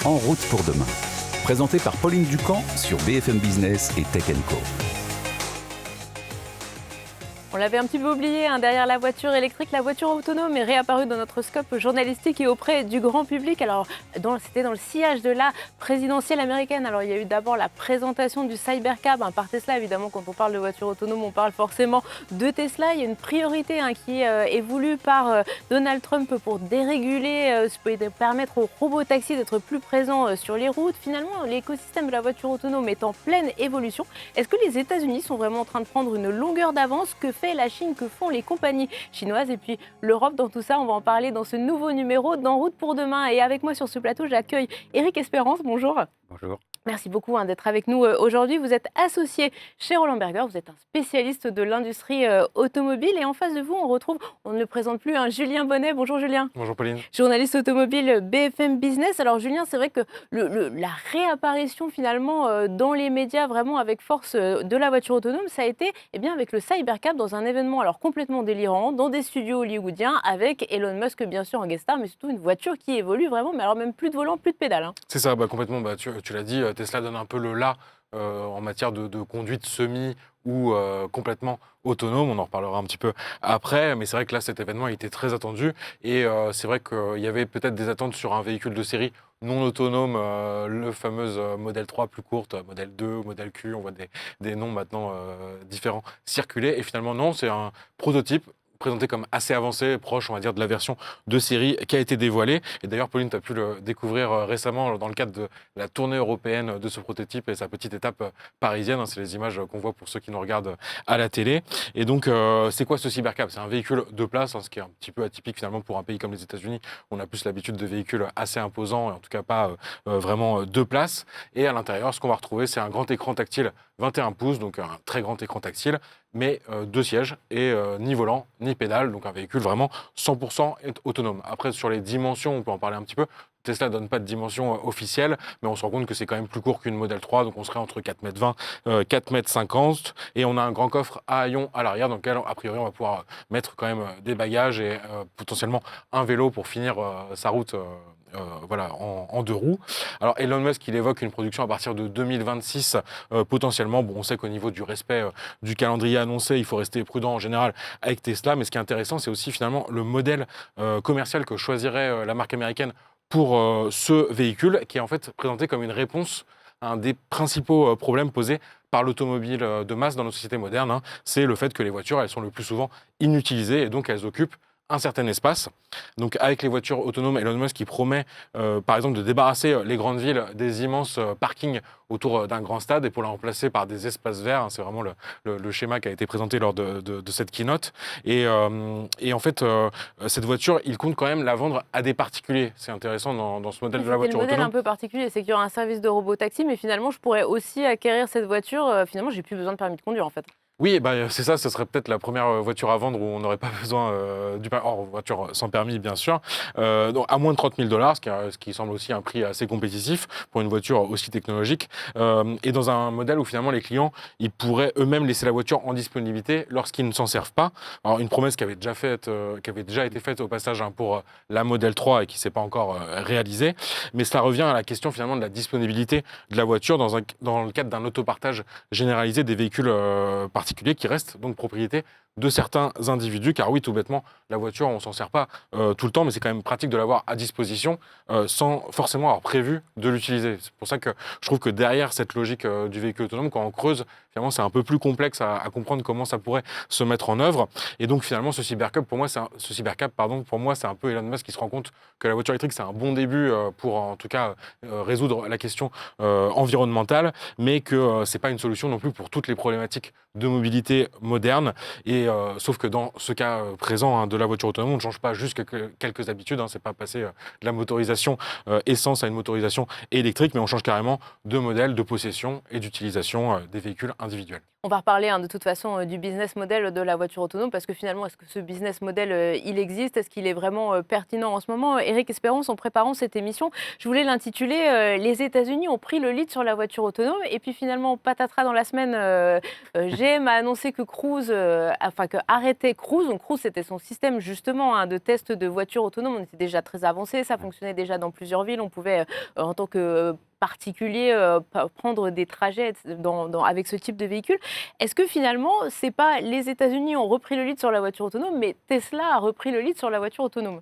En route pour demain. Présenté par Pauline Ducamp sur BFM Business et Tech Co. On l'avait un petit peu oublié, derrière la voiture électrique, la voiture autonome est réapparue dans notre scope journalistique et auprès du grand public. Alors, c'était dans le sillage de la présidentielle américaine. Alors, il y a eu d'abord la présentation du Cybercab par Tesla. Évidemment, quand on parle de voiture autonome, on parle forcément de Tesla. Il y a une priorité qui est voulue par Donald Trump pour déréguler, permettre aux robotaxis d'être plus présents sur les routes. Finalement, l'écosystème de la voiture autonome est en pleine évolution. Est-ce que les États-Unis sont vraiment en train de prendre une longueur d'avance? Que fait la Chine, que font les compagnies chinoises et puis l'Europe dans tout ça? On va en parler dans ce nouveau numéro d'En route pour demain. Et avec moi sur ce plateau, j'accueille Éric Espérance. Bonjour. Bonjour. Merci beaucoup d'être avec nous aujourd'hui. Vous êtes associé chez Roland Berger, vous êtes un spécialiste de l'industrie automobile et en face de vous, on ne le présente plus, Julien Bonnet. Bonjour Julien. Bonjour Pauline. Journaliste automobile BFM Business. Alors Julien, c'est vrai que la réapparition finalement dans les médias vraiment avec force de la voiture autonome, ça a été avec le Cybercab dans un événement alors complètement délirant, dans des studios hollywoodiens avec Elon Musk bien sûr en guest star, mais surtout une voiture qui évolue vraiment, mais alors même plus de volant, plus de pédale. C'est ça, complètement, tu l'as dit, Tesla donne un peu le là en matière de conduite semi ou complètement autonome. On en reparlera un petit peu après, mais c'est vrai que là, cet événement a été très attendu et c'est vrai qu'il y avait peut-être des attentes sur un véhicule de série non autonome, le fameux modèle 3 plus courte, modèle 2, modèle Q, on voit des noms maintenant différents circuler et finalement non, c'est un prototype présenté comme assez avancé, proche, on va dire, de la version de série qui a été dévoilée. Et d'ailleurs, Pauline, tu as pu le découvrir récemment dans le cadre de la tournée européenne de ce prototype et sa petite étape parisienne. C'est les images qu'on voit pour ceux qui nous regardent à la télé. Et donc, c'est quoi ce Cybercab? C'est un véhicule de place, ce qui est un petit peu atypique finalement pour un pays comme les États-Unis. On a plus l'habitude de véhicules assez imposants et en tout cas pas vraiment de place. Et à l'intérieur, ce qu'on va retrouver, c'est un grand écran tactile 21 pouces, donc un très grand écran tactile, mais deux sièges et ni volant ni pédale, donc un véhicule vraiment 100% autonome. Après, sur les dimensions, on peut en parler un petit peu. Tesla ne donne pas de dimension officielle, mais on se rend compte que c'est quand même plus court qu'une Model 3, donc on serait entre 4,20 m, 4,50 m, et on a un grand coffre à haillons à l'arrière, dans lequel, a priori, on va pouvoir mettre quand même des bagages et potentiellement un vélo pour finir sa route en deux roues. Alors Elon Musk, il évoque une production à partir de 2026 potentiellement. Bon, on sait qu'au niveau du respect du calendrier annoncé, il faut rester prudent en général avec Tesla, mais ce qui est intéressant, c'est aussi finalement le modèle commercial que choisirait la marque américaine pour ce véhicule, qui est en fait présenté comme une réponse à un des principaux problèmes posés par l'automobile de masse dans nos sociétés modernes. C'est le fait que les voitures, elles sont le plus souvent inutilisées et donc elles occupent un certain espace. Donc avec les voitures autonomes, Elon Musk qui promet par exemple de débarrasser les grandes villes des immenses parkings autour d'un grand stade et pour la remplacer par des espaces verts. C'est vraiment le schéma qui a été présenté lors de cette keynote. Et en fait, cette voiture, il compte quand même la vendre à des particuliers. C'est intéressant dans ce modèle de la voiture autonome. Le modèle un peu particulier, c'est qu'il y aura un service de robotaxi, mais finalement, je pourrais aussi acquérir cette voiture. Finalement, j'ai plus besoin de permis de conduire en fait. Oui, c'est ça, ce serait peut-être la première voiture à vendre où on n'aurait pas besoin du permis, hors voiture sans permis bien sûr, donc à moins de 30 000 $, ce qui semble aussi un prix assez compétitif pour une voiture aussi technologique, et dans un modèle où finalement les clients, ils pourraient eux-mêmes laisser la voiture en disponibilité lorsqu'ils ne s'en servent pas. Alors une promesse qui avait déjà été faite au passage pour la Model 3 et qui ne s'est pas encore réalisée, mais cela revient à la question finalement de la disponibilité de la voiture dans le cadre d'un autopartage généralisé des véhicules particuliers qui restent donc propriété de certains individus, car oui, tout bêtement, la voiture, on ne s'en sert pas tout le temps, mais c'est quand même pratique de l'avoir à disposition sans forcément avoir prévu de l'utiliser. C'est pour ça que je trouve que derrière cette logique du véhicule autonome, quand on creuse, finalement, c'est un peu plus complexe à comprendre comment ça pourrait se mettre en œuvre. Et donc, finalement, ce Cybercab, pour moi, c'est un peu Elon Musk qui se rend compte que la voiture électrique, c'est un bon début pour, en tout cas, résoudre la question environnementale, mais que c'est pas une solution non plus pour toutes les problématiques de mobilité moderne. Et sauf que dans ce cas présent de la voiture autonome, on ne change pas juste quelques habitudes. C'est pas passer de la motorisation essence à une motorisation électrique, mais on change carrément de modèle, de possession et d'utilisation des véhicules individuels. On va reparler de toute façon du business model de la voiture autonome parce que finalement, est-ce que ce business model, il existe? Est-ce qu'il est vraiment pertinent en ce moment? Éric Espérance, en préparant cette émission, je voulais l'intituler Les États-Unis ont pris le lead sur la voiture autonome. Et puis finalement, patatras, dans la semaine, GM a annoncé que Cruise, enfin que arrêtait Cruise. Donc Cruise, c'était son système justement de test de voiture autonome. On était déjà très avancé, ça fonctionnait déjà dans plusieurs villes. On pouvait, en tant que particulier, prendre des trajets avec ce type de véhicule. Est-ce que finalement, c'est pas les États-Unis ont repris le lead sur la voiture autonome, mais Tesla a repris le lead sur la voiture autonome?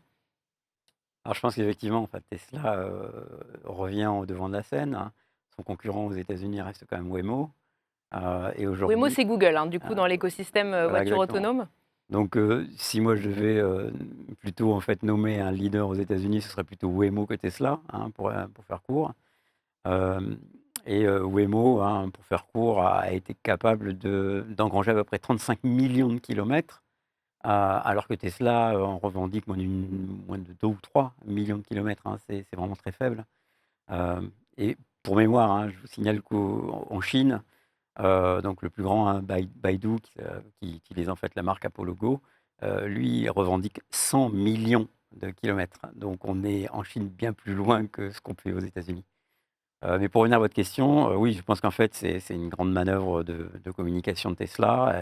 Alors je pense qu'effectivement, en fait, Tesla, revient au devant de la scène, hein. Son concurrent aux États-Unis reste quand même Waymo, et Waymo, aujourd'hui c'est Google, du coup, heu, dans l'écosystème voilà voiture exactement. autonome. Donc si moi je devais, plutôt en fait nommer un leader aux États-Unis, ce serait plutôt Waymo que Tesla, hein, pour faire court. Hem Waymo, hein, pour faire court, a été capable d'engranger à peu près 35 millions de kilomètres, alors que Tesla, en revendique moins de 2 ou 3 millions de kilomètres, hein. C'est vraiment très faible. Et pour mémoire, hein, je vous signale qu'en Chine, donc le plus grand, hein, Baidu, qui utilise en fait la marque Apollo Go, lui revendique 100 millions de kilomètres. Donc on est en Chine bien plus loin que ce qu'on fait aux États-Unis. Mais pour revenir à votre question, oui, je pense qu'en fait, c'est une grande manœuvre de communication de Tesla,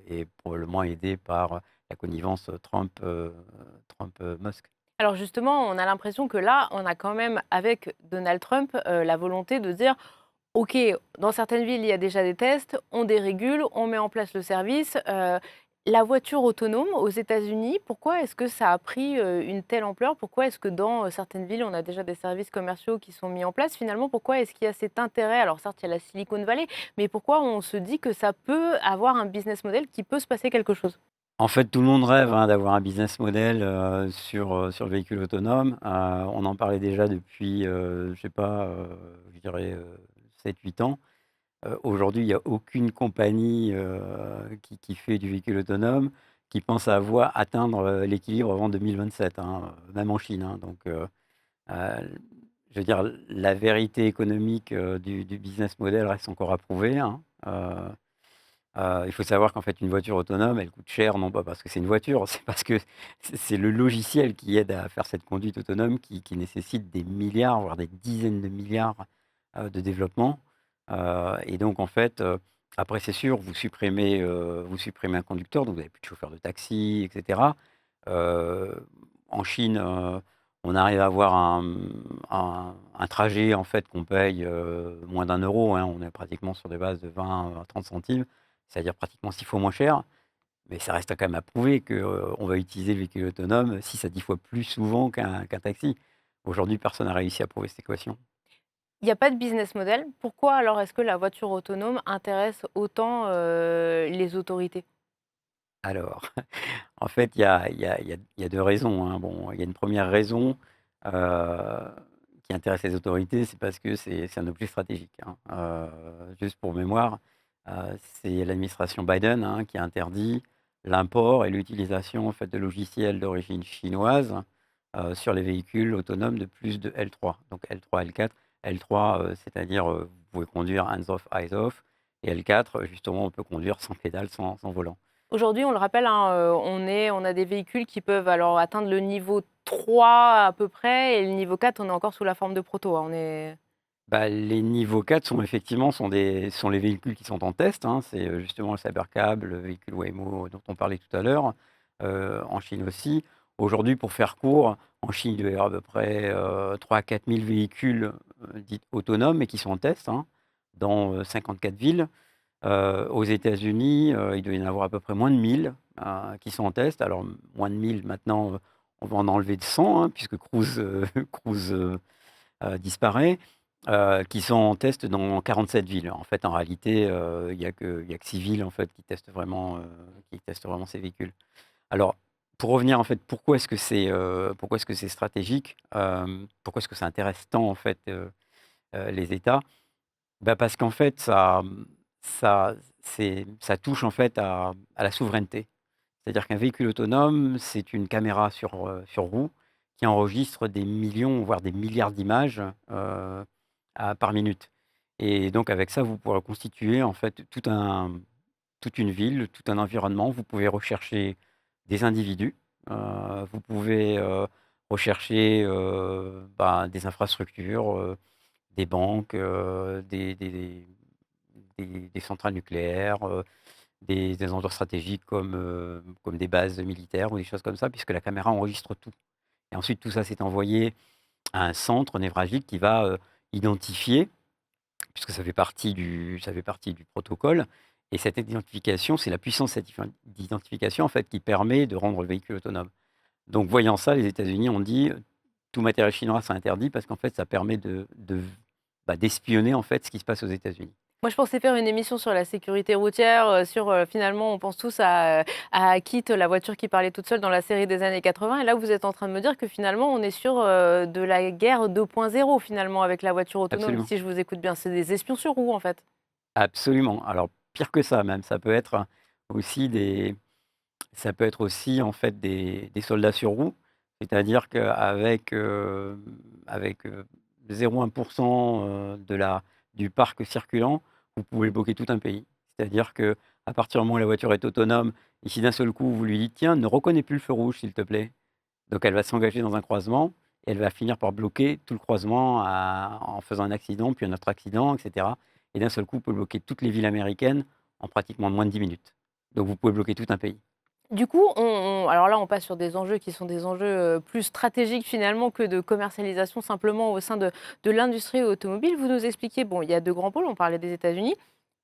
et probablement aidée par la connivence Trump-Musk. Alors justement, on a l'impression que là, on a quand même, avec Donald Trump, la volonté de dire: OK, dans certaines villes, il y a déjà des tests, on dérégule, on met en place le service. La voiture autonome aux États-Unis, pourquoi est-ce que ça a pris une telle ampleur? Pourquoi est-ce que dans certaines villes, on a déjà des services commerciaux qui sont mis en place? Finalement, pourquoi est-ce qu'il y a cet intérêt? Alors certes, il y a la Silicon Valley, mais pourquoi on se dit que ça peut avoir un business model, qui peut se passer quelque chose? En fait, tout le monde rêve, hein, d'avoir un business model, sur le véhicule autonome. On en parlait déjà depuis, je sais pas, je dirais, 7-8 ans. Aujourd'hui, il y a aucune compagnie, qui fait du véhicule autonome, qui pense avoir atteindre, l'équilibre avant 2027, hein, même en Chine, hein. Donc, je veux dire, la vérité économique, du business model reste encore à prouver, hein. Il faut savoir qu'en fait, une voiture autonome, elle coûte cher, non pas parce que c'est une voiture, c'est parce que c'est le logiciel qui aide à faire cette conduite autonome qui nécessite des milliards, voire des dizaines de milliards, de développement. Et donc en fait, après c'est sûr, vous supprimez un conducteur, donc vous avez plus de chauffeur de taxi et cetera. En Chine, on arrive à avoir un trajet en fait qu'on paye, moins d'1 €, hein. On est pratiquement sur des bases de 20 à 30 centimes, c'est-à-dire pratiquement 6 fois moins cher. Mais ça reste quand même à prouver qu'on va utiliser le véhicule autonome 6 à 10 fois plus souvent qu'un taxi. Aujourd'hui, personne n'a réussi à prouver cette équation. Il n'y a pas de business model. Pourquoi alors est-ce que la voiture autonome intéresse autant les autorités? Alors, en fait, il y a 2 raisons, hein. Bon, il y a une première raison, heu, qui intéresse les autorités, c'est parce que c'est un objet stratégique, hein. Juste pour mémoire, c'est l'administration Biden, hein, qui a interdit l'import et l'utilisation, en fait, de logiciels d'origine chinoise, sur les véhicules autonomes de plus de L3. Donc L3, L4. L3, c'est-à-dire, vous pouvez conduire hands off, eyes off, et L4, justement, on peut conduire sans pédale, sans volant. Aujourd'hui, on le rappelle, on a des véhicules qui peuvent alors atteindre le niveau 3 à peu près, et le niveau 4, on est encore sous la forme de proto, on est Bah, les niveaux 4 sont les véhicules qui sont en test, hein. C'est, justement le Cybercab, le véhicule Waymo dont on parlait tout à l'heure, en Chine aussi. Aujourd'hui, pour faire court, en Chine, il doit y avoir à peu près, 3 000 à 4 000 véhicules, dits autonomes, mais qui sont en test, hein, dans, 54 villes. Aux États-Unis, il doit y en avoir à peu près moins de 1 000, qui sont en test. Alors moins de 1 000 maintenant, on va en enlever de 100, hein, puisque Cruise, Cruise, disparaît, qui sont en test dans 47 villes. En fait, en réalité, il y a que 6 villes, en fait, qui testent vraiment ces véhicules. Alors, pour revenir, en fait, pourquoi est-ce que c'est stratégique? Pourquoi est-ce que ça intéresse tant, en fait, les États? Bah, parce qu'en fait, ça touche, en fait, à la souveraineté. C'est-à-dire qu'un véhicule autonome, c'est une caméra sur roue qui enregistre des millions, voire des milliards d'images, par minute. Et donc avec ça, vous pourrez constituer en fait tout un toute une ville, tout un environnement. Vous pouvez rechercher des individus, vous pouvez rechercher des infrastructures, des banques, des centrales nucléaires, des endroits stratégiques comme des bases militaires ou des choses comme ça, puisque la caméra enregistre tout. Et ensuite, tout ça s'est envoyé à un centre névralgique qui va identifier, puisque ça fait partie du protocole. Et cette identification, c'est la puissance d'identification en fait, qui permet de rendre le véhicule autonome. Donc, voyant ça, les États-Unis ont dit tout matériel chinois, c'est interdit parce qu'en fait, ça permet d'espionner en fait, ce qui se passe aux États-Unis. Moi, je pensais faire une émission sur la sécurité routière, finalement, on pense tous à Akit, la voiture qui parlait toute seule dans la série des années 80. Et là, vous êtes en train de me dire que finalement, on est sur de la guerre 2.0 finalement avec la voiture autonome, Absolument. si je vous écoute bien. C'est des espions sur roue, en fait. Absolument. Alors, pire que ça même, aussi ça peut être aussi en fait des soldats sur roue. C'est-à-dire qu'avec 0,1 du parc circulant, vous pouvez bloquer tout un pays. C'est-à-dire qu'à partir du moment où la voiture est autonome, et si d'un seul coup vous lui dites: «Tiens, ne reconnais plus le feu rouge s'il te plaît», donc elle va s'engager dans un croisement et elle va finir par bloquer tout le croisement en faisant un accident, puis un autre accident, et cetera. Et d'un seul coup, vous pouvez bloquer toutes les villes américaines en pratiquement moins de 10 minutes. Donc vous pouvez bloquer tout un pays. Du coup, alors là, on passe sur des enjeux qui sont des enjeux plus stratégiques finalement que de commercialisation simplement au sein de l'industrie automobile. Vous nous expliquez, bon, il y a deux grands pôles, on parlait des États-Unis.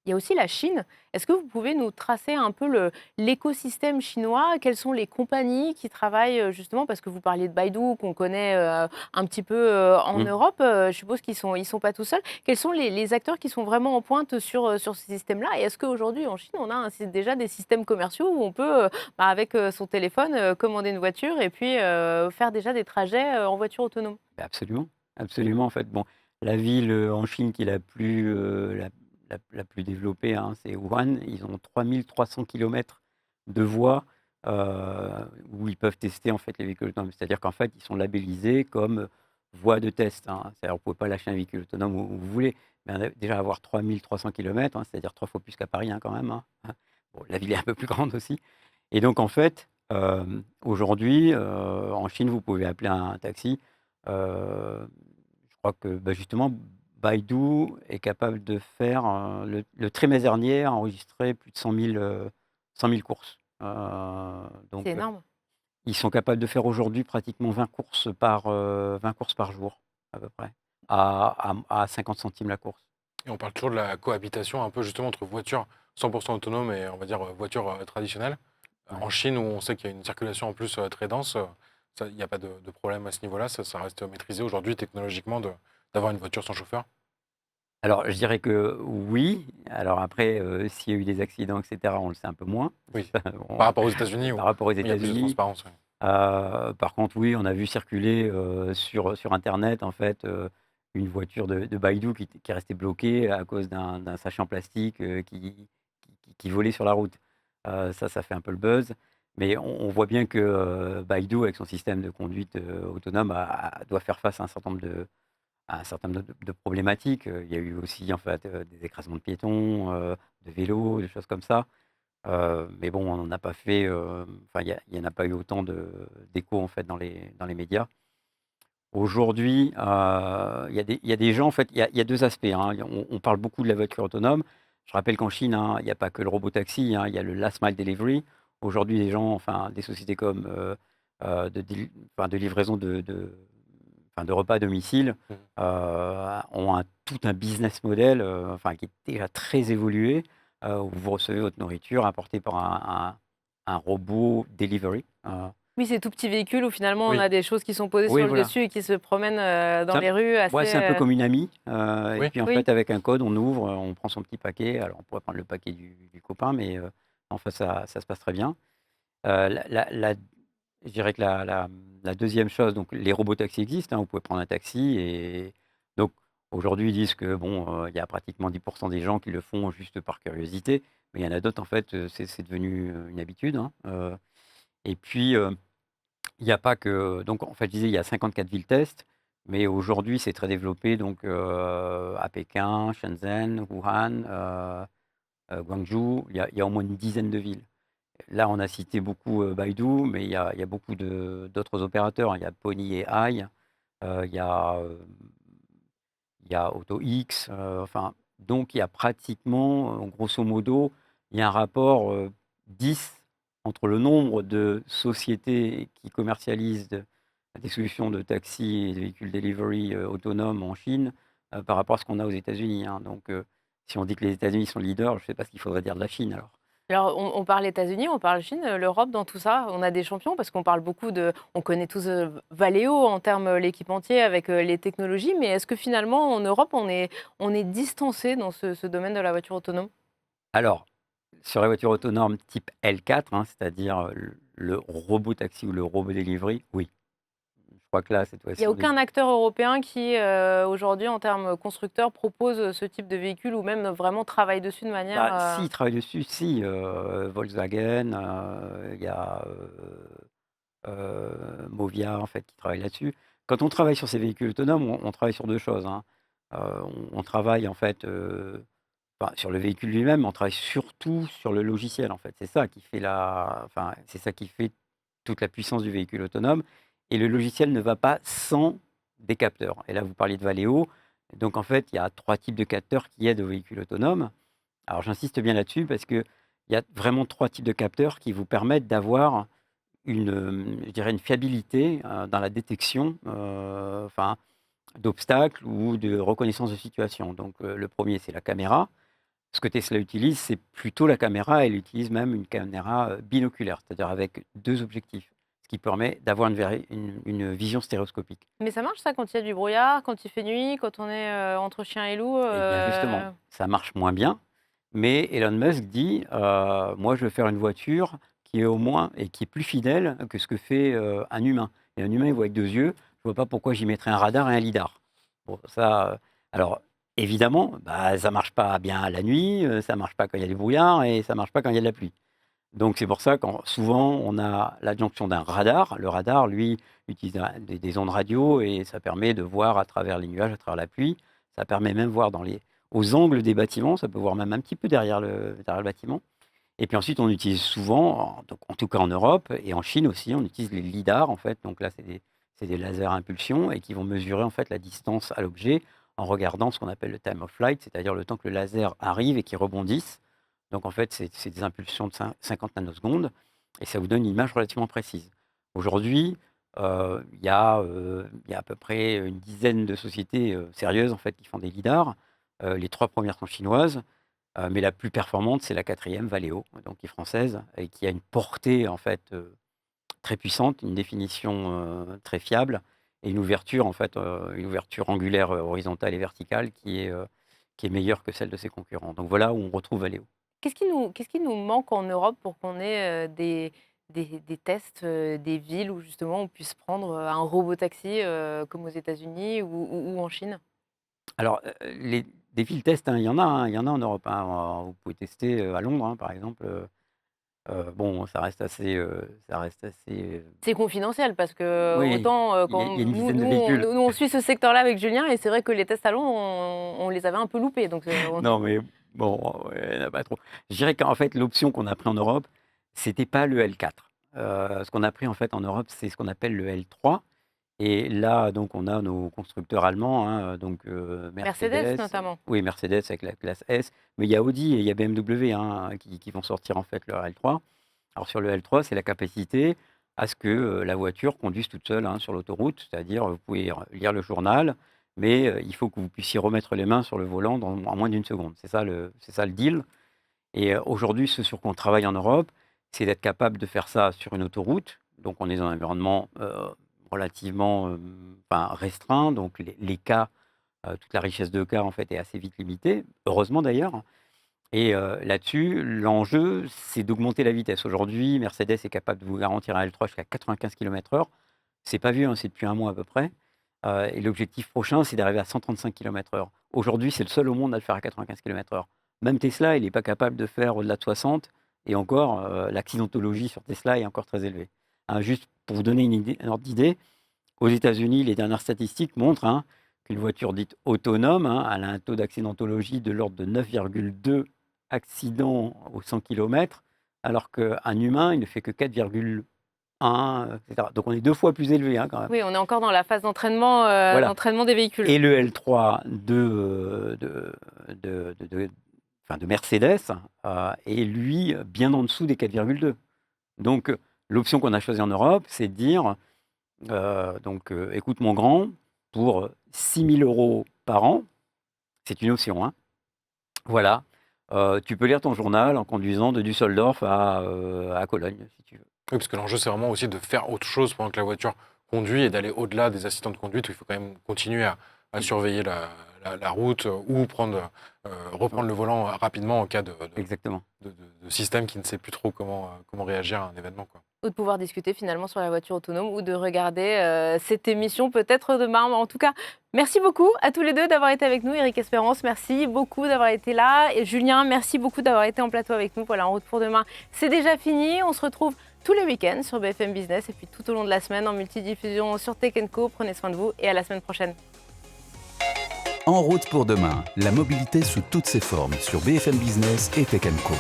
Il y a aussi la Chine. Est-ce que vous pouvez nous tracer un peu l'écosystème chinois? Quelles sont les compagnies qui travaillent justement, parce que vous parliez de Baidu, qu'on connaît un petit peu en Mmh. Europe, je suppose qu'ils sont pas tout seuls. Quels sont les acteurs qui sont vraiment en pointe sur ces systèmes-là? Et est-ce qu'aujourd'hui en Chine, on a déjà des systèmes commerciaux où on peut, avec son téléphone, commander une voiture et puis faire déjà des trajets en voiture autonome? Absolument, absolument. En fait, bon, la ville en Chine qui est la plus développée, hein, c'est Wuhan. Ils ont 3 300 kilomètres de voies où ils peuvent tester en fait les véhicules autonomes. C'est-à-dire qu'en fait, ils sont labellisés comme voies de test, hein. C'est-à-dire, vous ne pouvez pas lâcher un véhicule autonome où vous voulez, mais déjà avoir 3 300 kilomètres, hein, c'est-à-dire 3 fois plus qu'à Paris, hein, quand même, hein. Bon, la ville est un peu plus grande aussi. Et donc, en fait, aujourd'hui, en Chine, vous pouvez appeler un taxi. Je crois que, justement, Baidu est capable de faire, le trimestre dernier, a enregistré plus de 100 000 courses. Donc, C'est énorme. ils sont capables de faire aujourd'hui pratiquement 20 courses par jour, à peu près, à 50 centimes la course. Et on parle toujours de la cohabitation un peu justement entre voitures 100% autonomes et on va dire voitures traditionnelles. Ouais. En Chine, où on sait qu'il y a une circulation en plus très dense, il n'y a pas de problème à ce niveau-là. Ça reste maîtrisé aujourd'hui technologiquement d'avoir une voiture sans chauffeur. Alors, je dirais que oui. Alors après, s'il y a eu des accidents, et cetera, on le sait un peu moins. Oui. Ça, Par rapport aux États-Unis, où par rapport aux il y a plus de États-Unis. transparence. Ouais. Par contre, oui, on a vu circuler, sur internet, en fait, une voiture de Baidu qui est restée bloquée à cause d'un sachet en plastique, qui volait sur la route. Ça fait un peu le buzz, mais on voit bien que, Baidu, avec son système de conduite, autonome, doit faire face à un certain nombre de problématiques. Il y a eu aussi, en fait, des écrasements de piétons, de vélos, des choses comme ça. Mais bon, on n'en a pas fait, enfin, il y en a pas eu autant d'écho, en fait, dans les médias. Aujourd'hui, il y a des gens, en fait, il y a 2 aspects, hein. On parle beaucoup de la voiture autonome. Je rappelle qu'en Chine, hein, il y a pas que le robotaxi, hein, il y a le last mile delivery. Aujourd'hui, les gens, enfin, des sociétés comme, de livraison de repas à domicile, Mhm. ont tout un business model, enfin, qui est déjà très évolué, où vous recevez votre nourriture apportée par un robot delivery. Oui, ces tout petits véhicules où finalement on Oui, a des choses qui sont posées Oui, sur le voilà. dessus et qui se promènent dans C'est les rues Ouais, assez, c'est un peu comme une amie, et oui. puis en oui. fait avec un code, on ouvre, on prend son petit paquet. Alors on pourrait prendre le paquet du copain, mais en fait ça se passe très bien. La Je dirais que la 2e chose, donc les robotaxis existent, hein, vous pouvez prendre un taxi. Et donc aujourd'hui, ils disent que bon, il y a pratiquement 10 des gens qui le font juste par curiosité, mais il y en a d'autres, en fait, c'est devenu, une habitude, hein. Et puis, il y a pas que, donc en fait, je disais, il y a 54 villes test, mais aujourd'hui, c'est très développé, donc à Pékin, Shenzhen, Wuhan, Guangzhou, il y a au moins une dizaine de villes. Là, on a cité beaucoup Baidu, mais il y a beaucoup d'autres opérateurs, hein. Il y a Pony et Ai, il y a, il y a AutoX, enfin, donc il y a pratiquement, grosso modo, il y a un rapport 10 entre le nombre de sociétés qui commercialisent des solutions de taxi et de véhicules delivery autonomes en Chine par rapport à ce qu'on a aux États-Unis, hein. Donc, si on dit que les États-Unis sont leaders, je ne sais pas ce qu'il faudrait dire de la Chine alors. Alors, on parle États-Unis, on parle Chine, l'Europe dans tout ça, on a des champions parce qu'on parle beaucoup on connaît tous Valeo en termes l'équipementier avec les technologies, mais est-ce que finalement en Europe on est distancé dans ce domaine de la voiture autonome? Alors, sur la voiture autonome type L4, hein, c'est-à-dire le robot taxi ou le robot delivery, oui. Je crois que là, cette Il n'y fois-ci, a on est. aucun acteur européen qui aujourd'hui en termes constructeurs propose ce type de véhicule ou même vraiment travaille dessus de manière... Bah, si, ils travaillent dessus, si, Volkswagen, il y a Movia, en fait, qui travaille là-dessus. Quand on travaille sur ces véhicules autonomes, on travaille sur 2 choses, hein. On travaille, en fait, enfin, sur le véhicule lui-même, mais on travaille surtout sur le logiciel, en fait. C'est ça qui fait c'est ça qui fait toute la puissance du véhicule autonome et le logiciel ne va pas sans des capteurs. Et là, vous parliez de Valeo, donc en fait, il y a 3 types de capteurs qui aident au véhicule autonome. Alors j'insiste bien là-dessus parce qu'il y a vraiment 3 types de capteurs qui vous permettent d'avoir je dirais une fiabilité, dans la détection, enfin, d'obstacles ou de reconnaissance de situation. Donc, le premier c'est la caméra. Ce que Tesla utilise, c'est plutôt la caméra. Elle utilise même une caméra, binoculaire, c'est-à-dire avec 2 objectifs, ce qui permet d'avoir une vision stéréoscopique. Mais ça marche ça quand il y a du brouillard, quand il fait nuit, quand on est entre chien et loup Et bien justement, ça marche moins bien, mais Elon Musk dit, «Moi, je veux faire une voiture qui est au moins et qui est plus fidèle que ce que fait, un humain et un humain, il voit avec 2 yeux, je vois pas pourquoi j'y mettrais un radar et un lidar». Bon ça, alors évidemment, bah, ça marche pas bien la nuit, ça marche pas quand il y a du brouillard et ça marche pas quand il y a de la pluie. Donc c'est pour ça qu'en souvent, on a l'adjonction d'un radar. Le radar, lui, utilise des ondes radio et ça permet de voir à travers les nuages, à travers la pluie. Ça permet même voir aux angles des bâtiments, ça peut voir même un petit peu derrière le bâtiment. Et puis ensuite, on utilise souvent, donc en tout cas en Europe et en Chine aussi, on utilise les lidars en fait. Donc là, c'est des lasers à impulsion et qui vont mesurer en fait la distance à l'objet en regardant ce qu'on appelle le time of flight, c'est-à-dire le temps que le laser arrive et qu'il rebondisse. Donc en fait, c'est des impulsions de 50 nanosecondes et ça vous donne une image relativement précise. Aujourd'hui, il y a à peu près une dizaine de sociétés sérieuses en fait, qui font des lidars. Les 3 premières sont chinoises, mais la plus performante, c'est la quatrième, Valeo, donc qui est française et qui a une portée en fait très puissante, une définition très fiable et une ouverture en fait, une ouverture angulaire horizontale et verticale qui est meilleure que celle de ses concurrents. Donc voilà où on retrouve Valeo. Qu'est-ce qui nous manque en Europe pour qu'on ait des tests, des villes où justement on puisse prendre un robot taxi comme aux États-Unis ou en Chine? Alors, des villes test, hein, hein, il y en a en Europe, hein. Vous pouvez tester, à Londres, hein, par exemple, bon, ça reste assez, C'est confidentiel parce que oui, autant il y a une nous, dizaine de véhicules. on suit ce secteur-là avec Julien et c'est vrai que les tests à Londres, on les avait un peu loupés. Donc, Non, mais bon, ouais, il y en a pas trop. Je dirais qu'en fait, l'option qu'on a pris en Europe, c'était pas le L4. Ce qu'on a pris en fait en Europe, c'est ce qu'on appelle le L3 et là, donc on a nos constructeurs allemands, hein, donc Mercedes Mercedes, notamment. oui, Mercedes avec la classe S, mais il y a Audi et il y a BMW, hein, qui vont sortir en fait leur L3. Alors sur le L3, c'est la capacité à ce que, la voiture conduise toute seule, hein, sur l'autoroute, c'est-à-dire, vous pouvez lire le journal, mais il faut que vous puissiez remettre les mains sur le volant en moins d'une seconde. C'est ça le deal et aujourd'hui, ce sur quoi on travaille en Europe, c'est d'être capable de faire ça sur une autoroute. Donc on est dans un environnement, relativement, enfin restreint, donc les cas, toute la richesse de cas, en fait, est assez vite limitée, heureusement d'ailleurs. Et là-dessus, l'enjeu, c'est d'augmenter la vitesse. Aujourd'hui, Mercedes est capable de vous garantir un L3 jusqu'à 95 km/h. C'est pas vieux, hein, c'est depuis un mois à peu près. Et l'objectif prochain, c'est d'arriver à 135 km/h. Aujourd'hui, c'est le seul au monde à le faire à 95 km/h. Même Tesla, il n'est pas capable de faire au-delà de 60 et encore, l'accidentologie sur Tesla est encore très élevée. Hein, juste pour vous donner un ordre d'idée, aux États-Unis, les dernières statistiques montrent, qu'une voiture dite autonome, elle a un taux d'accidentologie de l'ordre de 9,2 accidents au 100 km, alors qu'un humain, il ne fait que 4,1, etc. Donc on est 2 fois plus élevé quand même. Oui, on est encore dans la phase d'entraînement Voilà. d'entraînement des véhicules. Et le L3 de Mercedes est lui bien en dessous des 4,2. Donc l'option qu'on a choisie en Europe, c'est de dire, écoute mon grand, pour 6 000 € par an, c'est une option, hein. Voilà, tu peux lire ton journal en conduisant de Düsseldorf à Cologne, si tu veux. Oui, parce que l'enjeu, c'est vraiment aussi de faire autre chose pendant que la voiture conduit et d'aller au-delà des assistants de conduite où il faut quand même continuer à surveiller la route ou reprendre le volant rapidement en cas Exactement. de système qui ne sait plus trop comment réagir à un événement, quoi. Ou de pouvoir discuter finalement sur la voiture autonome ou de regarder cette émission peut-être demain. En tout cas, merci beaucoup à tous les deux d'avoir été avec nous. Éric Espérance, merci beaucoup d'avoir été là. Et Julien, merci beaucoup d'avoir été en plateau avec nous. Voilà, En route pour demain, c'est déjà fini. On se retrouve tous les week-ends sur BFM Business et puis tout au long de la semaine en multidiffusion sur Tech & Co. Prenez soin de vous et à la semaine prochaine. En route pour demain, la mobilité sous toutes ses formes sur BFM Business et Tech & Co.